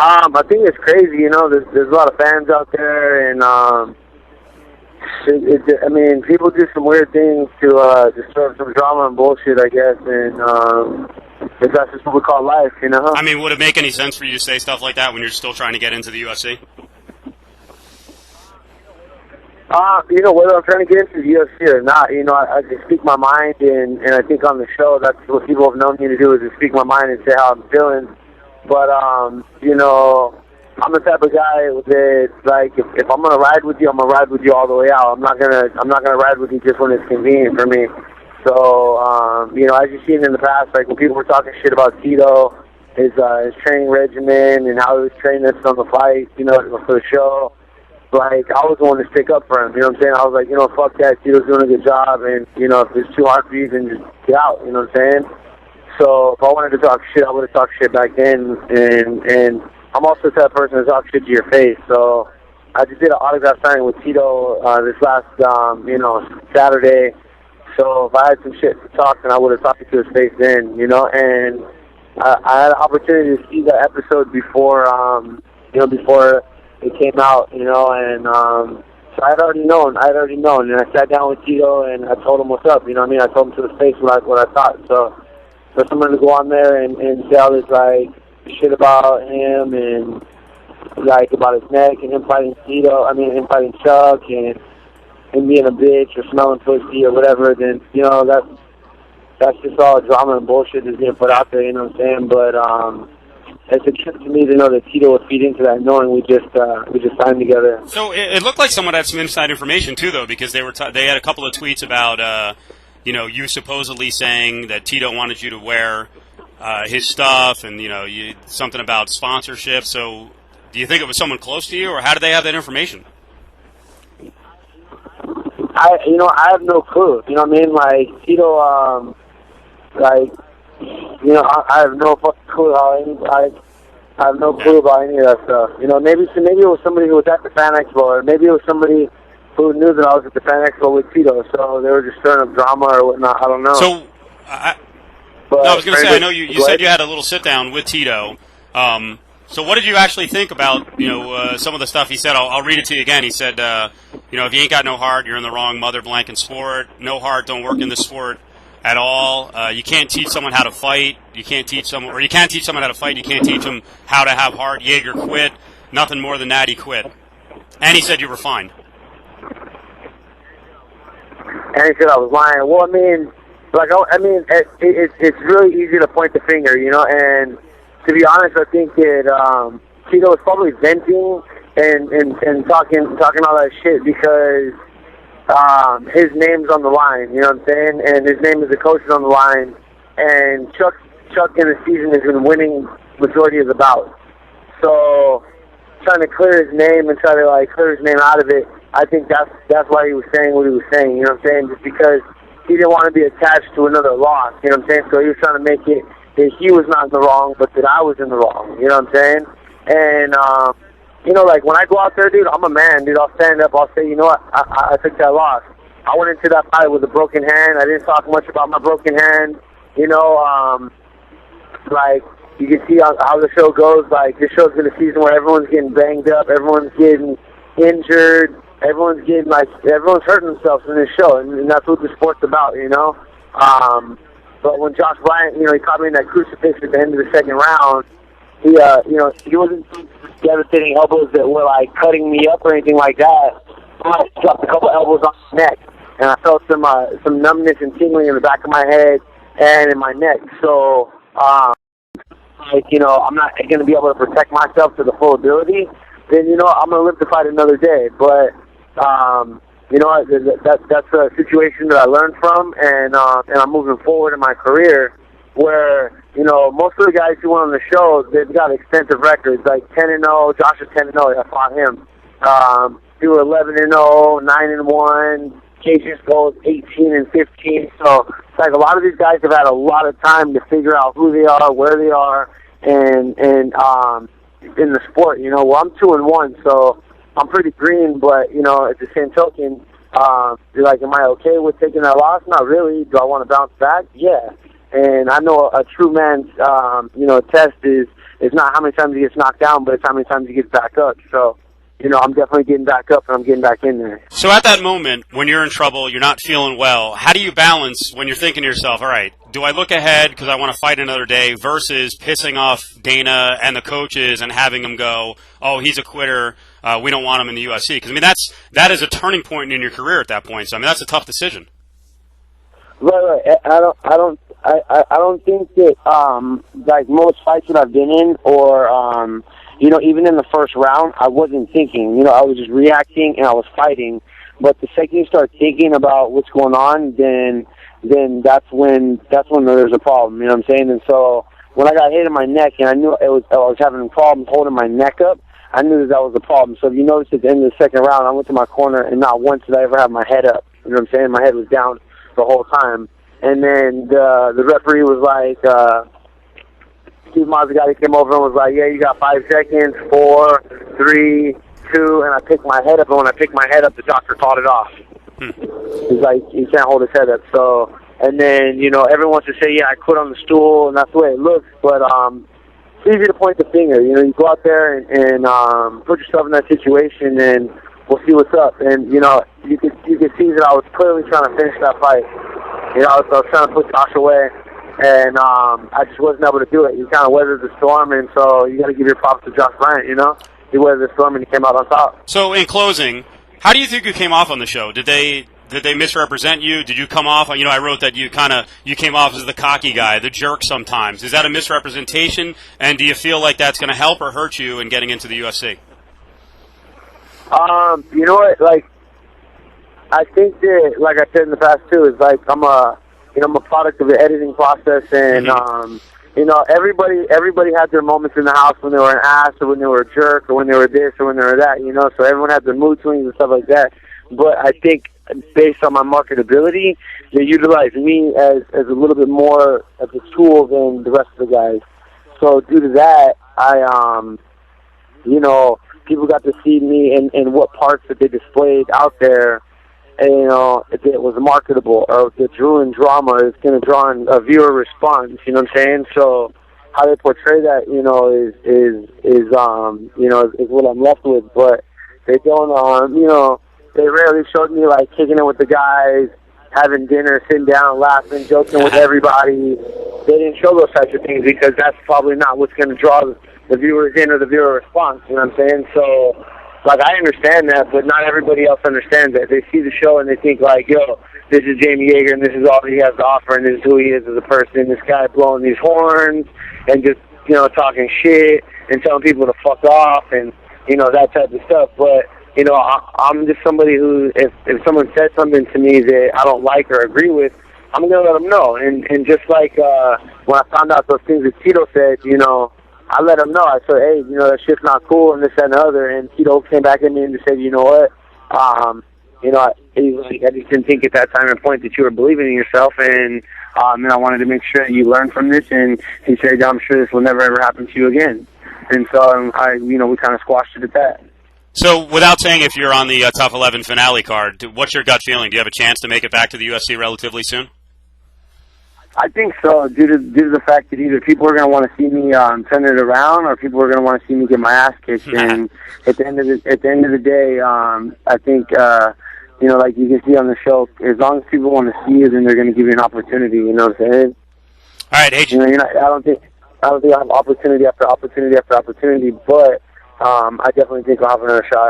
I think it's crazy. There's a lot of fans out there, and I mean, people do some weird things to stir up some drama and bullshit, I guess, and that's just what we call life, I mean, would it make any sense for you to say stuff like that when you're still trying to get into the UFC? Whether I'm trying to get into the UFC or not, I just speak my mind, and I think on the show, that's what people have known me to do, is to speak my mind and say how I'm feeling. But, I'm the type of guy that, like, if I'm gonna ride with you, I'm gonna ride with you all the way out. I'm not gonna ride with you just when it's convenient for me. So, as you've seen in the past, like when people were talking shit about Tito, his training regimen and how he was training us on the fight, for the show, like, I was the one to stick up for him, you know what I'm saying? I was like, fuck that, Tito's doing a good job, and, if it's too hard for you, then just get out, you know what I'm saying? So, if I wanted to talk shit, I would have talked shit back then, and I'm also the type of person to talk shit to your face, so I just did an autograph signing with Tito this last, Saturday, so if I had some shit to talk, then I would have talked to his face then, and I had an opportunity to see that episode before, before it came out, and so I'd already known, and I sat down with Tito, and I told him what's up, I told him to his face what I thought, so for someone to go on there and say all this, like, shit about him, and, like, about his neck, and him fighting Chuck, and him being a bitch, or smelling pussy, or whatever, then, that's just all drama and bullshit that's being put out there, you know what I'm saying, but, it's a trip to me to know that Tito would feed into that, knowing we just signed together. So it looked like someone had some inside information too, though, because they had a couple of tweets about you supposedly saying that Tito wanted you to wear his stuff, and something about sponsorship. So do you think it was someone close to you, or how did they have that information? I have no clue. You know what I mean? Like Tito, I have no fucking clue I have no clue about any of that stuff. Maybe it was somebody who was at the Fan Expo, or maybe it was somebody who knew that I was at the Fan Expo with Tito, so they were just stirring up drama or whatnot. I don't know. So, I was going to say, I know you said you had a little sit-down with Tito. So what did you actually think about, some of the stuff he said? I'll read it to you again. He said, if you ain't got no heart, you're in the wrong mother blanking sport. No heart, don't work in this sport at all. You can't teach someone how to fight. You can't teach someone how to fight. You can't teach them how to have heart. Yager quit. Nothing more than that, he quit. And he said you were fine. And he said I was lying. Well, it's really easy to point the finger, and to be honest, I think that Tito was probably venting and talking all that shit because his name's on the line, you know what I'm saying? And his name as a coach is on the line. And Chuck in the season has been winning majority of the bouts. So trying to clear his name and try to clear his name out of it, I think that's why he was saying what he was saying, you know what I'm saying? Just because he didn't want to be attached to another loss, you know what I'm saying? So he was trying to make it that he was not in the wrong, but that I was in the wrong, you know what I'm saying? And when I go out there, dude, I'm a man, dude. I'll stand up. I'll say, you know what? I took that loss. I went into that fight with a broken hand. I didn't talk much about my broken hand. You can see how the show goes. Like, this show's been a season where everyone's getting banged up. Everyone's getting injured. Everyone's hurting themselves in this show. And that's what the sport's about, But when Josh Bryant, he caught me in that crucifix at the end of the second round, he wasn't devastating elbows that were cutting me up or anything like that. I dropped a couple elbows on my neck, and I felt some numbness and tingling in the back of my head and in my neck. So, I'm not going to be able to protect myself to the full ability. Then I'm going to live to fight another day. But that's a situation that I learned from, and I'm moving forward in my career. Where most of the guys who went on the show, they've got extensive records, like 10-0. Josh is 10-0. I fought him. They were 11-0, 9-1. Cage's goals 18-15. So a lot of these guys have had a lot of time to figure out who they are, where they are, and in the sport. Well, I'm 2-1, so I'm pretty green. But at the same token, am I okay with taking that loss? Not really. Do I want to bounce back? Yeah. And I know a true man's, test is it's not how many times he gets knocked down, but it's how many times he gets back up. So, I'm definitely getting back up, and I'm getting back in there. So at that moment, when you're in trouble, you're not feeling well, how do you balance when you're thinking to yourself, all right, do I look ahead because I want to fight another day versus pissing off Dana and the coaches and having them go, oh, he's a quitter, we don't want him in the UFC? Because, that is a turning point in your career at that point. So, that's a tough decision. Right. I don't think that, like most fights that I've been in or, even in the first round, I wasn't thinking. I was just reacting and I was fighting. But the second you start thinking about what's going on, then that's when there's a problem. You know what I'm saying? And so when I got hit in my neck and I knew I was having a problem holding my neck up, I knew that was the problem. So if you notice at the end of the second round, I went to my corner and not once did I ever have my head up. You know what I'm saying? My head was down the whole time. And then the referee was like, Steve Mazzagatti came over and was like, yeah, you got 5 seconds, 4, 3, 2, and I picked my head up, and when I picked my head up, the doctor called it off. He's like, he can't hold his head up. So, and then, everyone wants to say, yeah, I quit on the stool, and that's the way it looks, but it's easy to point the finger. You go out there and put yourself in that situation, and we'll see what's up. And, you could see that I was clearly trying to finish that fight. I was trying to put Josh away. And I just wasn't able to do it. He kind of weathered the storm, and so you got to give your props to Josh Bryant. He weathered the storm and he came out on top. So, in closing, how do you think you came off on the show? Did they misrepresent you? Did you come off? I wrote that you came off as the cocky guy, the jerk. Sometimes is that a misrepresentation? And do you feel like that's going to help or hurt you in getting into the UFC? You know what? I think that, like I said in the past too, is I'm a product of the editing process, and everybody had their moments in the house when they were an ass, or when they were a jerk, or when they were this, or when they were that. So everyone had their mood swings and stuff like that. But I think, based on my marketability, they utilize me as a little bit more of a tool than the rest of the guys. So due to that, people got to see me in what parts that they displayed out there. And, if it was marketable, or if it drew in drama, it's going to draw in a viewer response. You know what I'm saying? So how they portray that, is what I'm left with. But they don't, they rarely showed me kicking it with the guys, having dinner, sitting down, laughing, joking with everybody. They didn't show those types of things because that's probably not what's going to draw the viewers in or the viewer response. You know what I'm saying? So. I understand that, but not everybody else understands that. They see the show and they think yo, this is Jamie Yager and this is all he has to offer and this is who he is as a person. This guy blowing these horns and just, talking shit and telling people to fuck off and, that type of stuff. But, I'm just somebody who, if someone says something to me that I don't like or agree with, I'm going to let them know. And just like when I found out those things that Tito said, I let him know. I said, hey, that shit's not cool and this, that, and the other. And Tito came back at me and just said, you know what? He's like, I just didn't think at that time and point that you were believing in yourself. And I wanted to make sure that you learn from this. And he said, I'm sure this will never, ever happen to you again. And so, we kind of squashed it at that. So, without saying if you're on the Top 11 finale card, what's your gut feeling? Do you have a chance to make it back to the UFC relatively soon? I think so, due to the fact that either people are going to want to see me turn it around, or people are going to want to see me get my ass kicked. And at the end of the day, I think like you can see on the show, as long as people want to see you, then they're going to give you an opportunity. You know what I'm saying? All right, H. I don't think I have opportunity after opportunity after opportunity, but I definitely think I'll have another shot.